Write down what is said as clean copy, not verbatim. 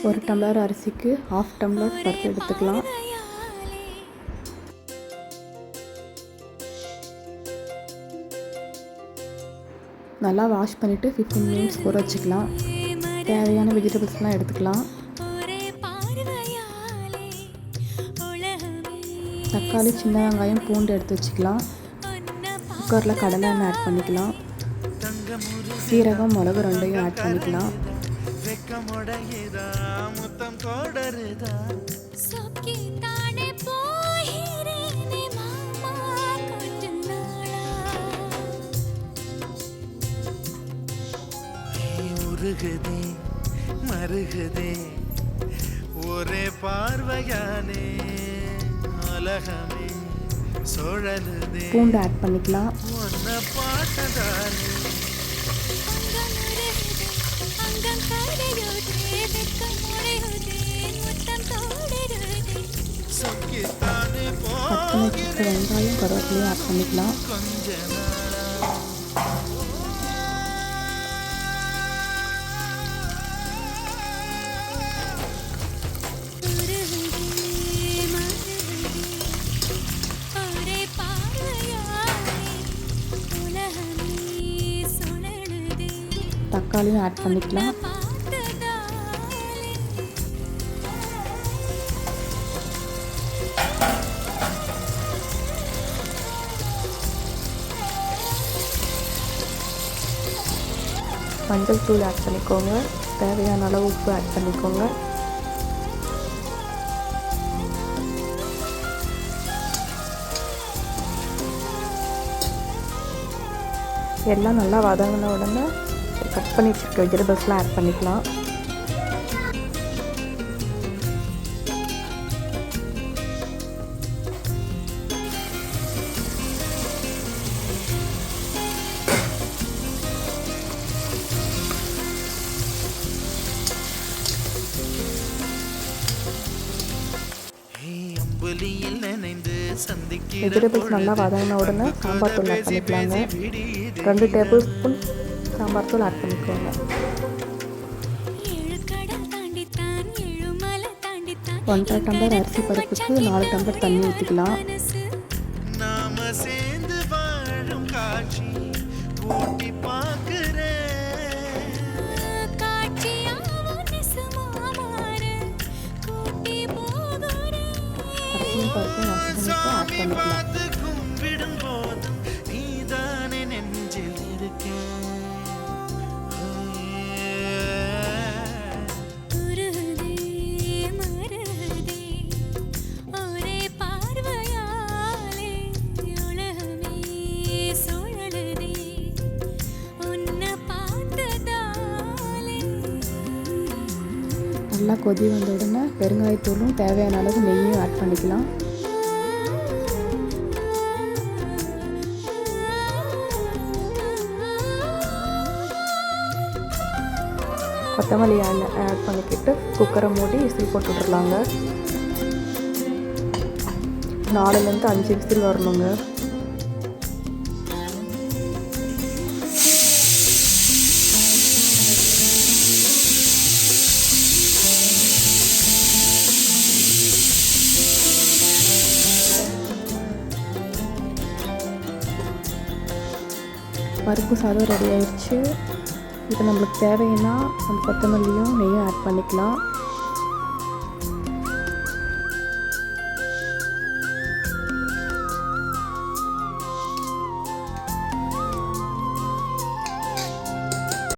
ஒரு டம்ளர் அரிசிக்கு 1/2 டம்ளர் பருப்பு எடுத்துக்கலாம். நல்லா வாஷ் பண்ணிவிட்டு 15 மினிட்ஸ் ஊற வச்சுக்கலாம். தேவையான வெஜிடபிள்ஸ்லாம் எடுத்துக்கலாம். தக்காளி, சின்ன வெங்காயம், பூண்டு எடுத்து வச்சுக்கலாம். குக்கரில் கடலை எண்ணெய் ஆட் பண்ணிக்கலாம். சீரகம், மிளகு ரெண்டையும் ஆட் பண்ணிக்கலாம். மருகுதே மருகுதே ஒரே பார்வையானே உலகமே சோழலுதே. பூண்டு ஆட் பண்ணிக்கலாம். ஒன்ன பாட்டதானே சொக்கித்தானே பச்சை வெங்காயம், கருவேப்பிலையும் ஆட் பண்ணிக்கலாம். கொஞ்ச தக்காளியும் ஆட் பண்ணிக்கலாம். மஞ்சள் தூள் ஆட் பண்ணிக்கோங்க. தேவையான அளவு உப்பு ஆட் பண்ணிக்கோங்க. எல்லாம் நல்லா வதங்கின உடனே கட் பண்ணி வச்சுருக்க வெஜிடபிள்ஸ்லாம் ஆட் பண்ணிக்கலாம். வெஜிடபிள்ஸ் நல்லா வதங்கின உடனே சாம்பார் தூள் ஆட் பண்ணிக்கலாங்க. 2 டேபிள் ஸ்பூன் சாம்பார் தூள் ஆட் பண்ணிக்கோங்க. 1/2 டம்ளர் அரிசி பருப்புக்கு 4 டம்ளர் தண்ணி ஊற்றிக்கலாம். அரிசியும் பருப்பும் வாஷ் பண்ணிட்டு ஆட் பண்ணிக்கலாம். நல்லா கொதி வந்த உடனே பெருங்காயத்தூளும் தேவையான அளவு நெய்யும் ஆட் பண்ணிக்கலாம். கொத்தமல்லி ஆட் பண்ணிக்கிட்டு குக்கரை மூடி விசில் போட்டு விட்டுறலாங்க. 4லேருந்து 5 விசில் வரணுங்க. பருப்பு சாதம் ரெடி ஆயிடுச்சு. இப்போ நம்மளுக்கு தேவைன்னா நம்ம கொத்தமல்லியும் நெய்யும் ஆட் பண்ணிக்கலாம்.